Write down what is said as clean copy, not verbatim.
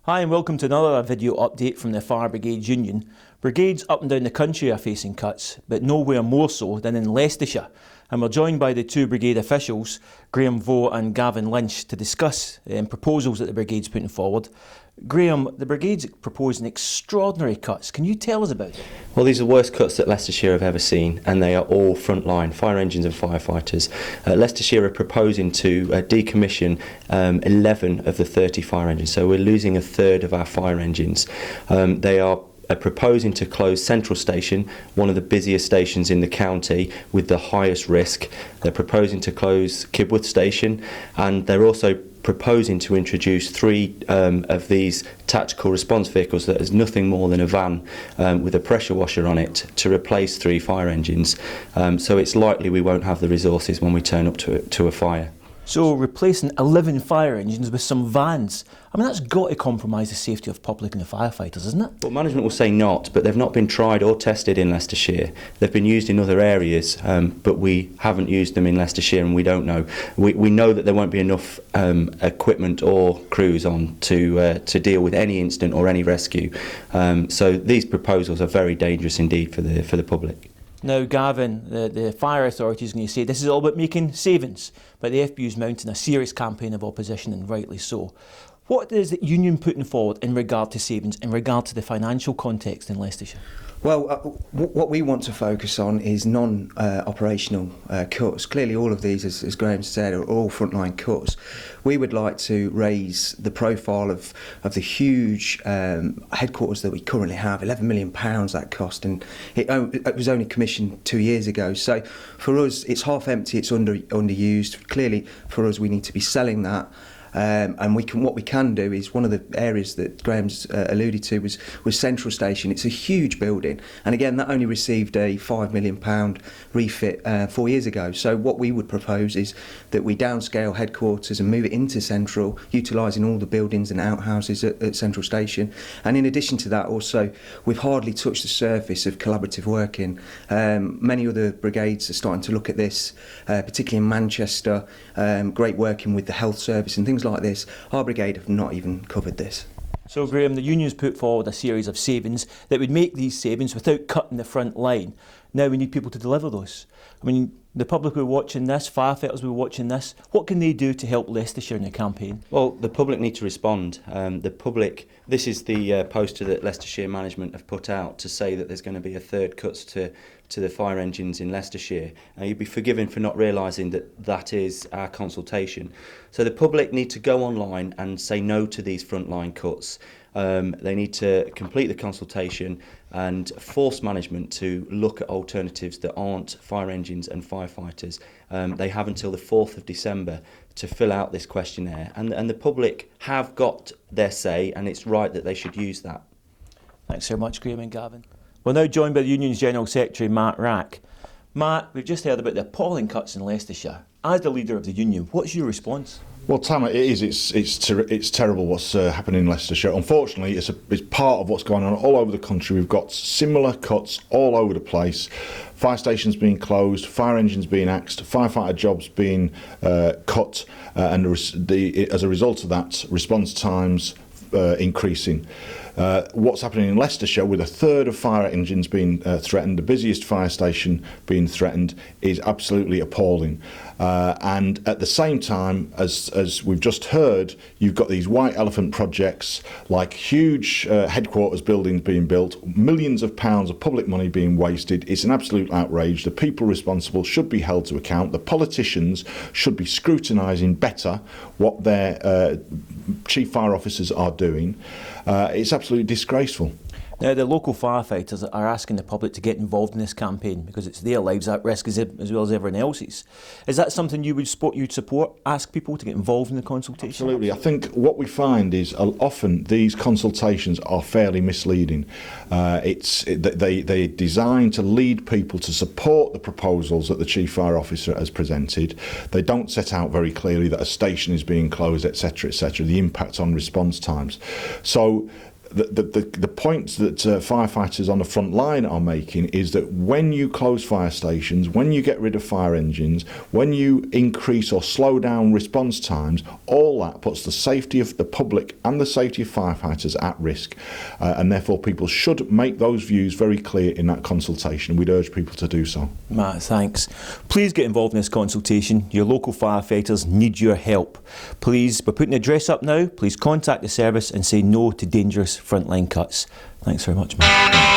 Hi and welcome to another video update from the Fire Brigades Union. Brigades up and down the country are facing cuts, but nowhere more so than in Leicestershire. And we're joined by the two brigade officials, Graham Vaux and Gavin Lynch, to discuss proposals that the brigade's putting forward. Graham, the brigade's proposing extraordinary cuts. Can you tell us about it? Well, these are the worst cuts that Leicestershire have ever seen, and they are all frontline, fire engines and firefighters. Leicestershire are proposing to decommission 11 of the 30 fire engines, so we're losing a third of our fire engines. They are proposing to close Central Station, one of the busiest stations in the county with the highest risk. They're proposing to close Kibworth Station, and they're also proposing to introduce 3 of these tactical response vehicles that is nothing more than a van with a pressure washer on it to replace 3 fire engines. So it's likely we won't have the resources when we turn up to a fire. So replacing 11 fire engines with some vans, I mean that's got to compromise the safety of public and the firefighters, isn't it? Well, management will say not, but they've not been tried or tested in Leicestershire. They've been used in other areas, but we haven't used them in Leicestershire and we don't know. We know that there won't be enough equipment or crews on to deal with any incident or any rescue. So these proposals are very dangerous indeed for the public. Now, Gavin, the fire authority is going to say this is all about making savings, but the FBU is mounting a serious campaign of opposition, and rightly so. What is the union putting forward in regard to savings, in regard to the financial context in Leicestershire? Well, what we want to focus on is non-operational cuts. Clearly, all of these, as Graham said, are all frontline cuts. We would like to raise the profile of the huge headquarters that we currently have. £11 million that cost, and it was only commissioned 2 years ago. So for us, it's half empty, it's underused. Clearly, for us, we need to be selling that. And what we can do is, one of the areas that Graham's alluded to was Central Station. It's a huge building, and again that only received a £5 million refit 4 years ago. So what we would propose is that we downscale headquarters and move it into Central, utilising all the buildings and outhouses at Central Station. And in addition to that, also we've hardly touched the surface of collaborative working. Many other brigades are starting to look at this, particularly in Manchester. Great working with the health service and things like this. Our brigade have not even covered this. So Graham, the union's put forward a series of savings that would make these savings without cutting the front line. Now we need people to deliver those. I mean, the public will be watching this, firefighters will be watching this. What can they do to help Leicestershire in the campaign? Well, the public need to respond. This is the poster that Leicestershire management have put out to say that there's going to be a third cuts to the fire engines in Leicestershire. You'd be forgiven for not realising that is our consultation. So the public need to go online and say no to these frontline cuts. They need to complete the consultation and force management to look at alternatives that aren't fire engines and firefighters. They have until the 4th of December to fill out this questionnaire, and the public have got their say, and it's right that they should use that. Thanks so much, Graham and Gavin. We're now joined by the union's General Secretary, Matt Rack. Matt, we've just heard about the appalling cuts in Leicestershire. As the leader of the union, what's your response? Well, Tam, it's terrible what's happening in Leicestershire. Unfortunately, it's part of what's going on all over the country. We've got similar cuts all over the place. Fire stations being closed, fire engines being axed, firefighter jobs being cut, and as a result of that, response times increasing. What's happening in Leicestershire, with a third of fire engines being threatened, the busiest fire station being threatened, is absolutely appalling. And at the same time, as we've just heard, you've got these white elephant projects, like huge headquarters buildings being built, millions of pounds of public money being wasted. It's an absolute outrage. The people responsible should be held to account. The politicians should be scrutinising better what their chief fire officers are doing. It's absolutely disgraceful. Now, the local firefighters are asking the public to get involved in this campaign because it's their lives at risk as well as everyone else's. Is that something you'd support? Ask people to get involved in the consultation? Absolutely. I think what we find is often these consultations are fairly misleading. They're designed to lead people to support the proposals that the Chief Fire Officer has presented. They don't set out very clearly that a station is being closed, etc., the impact on response times. So the point that firefighters on the front line are making is that when you close fire stations, when you get rid of fire engines, when you increase or slow down response times, all that puts the safety of the public and the safety of firefighters at risk, and therefore people should make those views very clear in that consultation. We'd urge people to do so. Matt, thanks. Please get involved in this consultation. Your local firefighters need your help. Please, we're putting the address up now. Please contact the service and say no to dangerous frontline cuts. Thanks very much, Matt.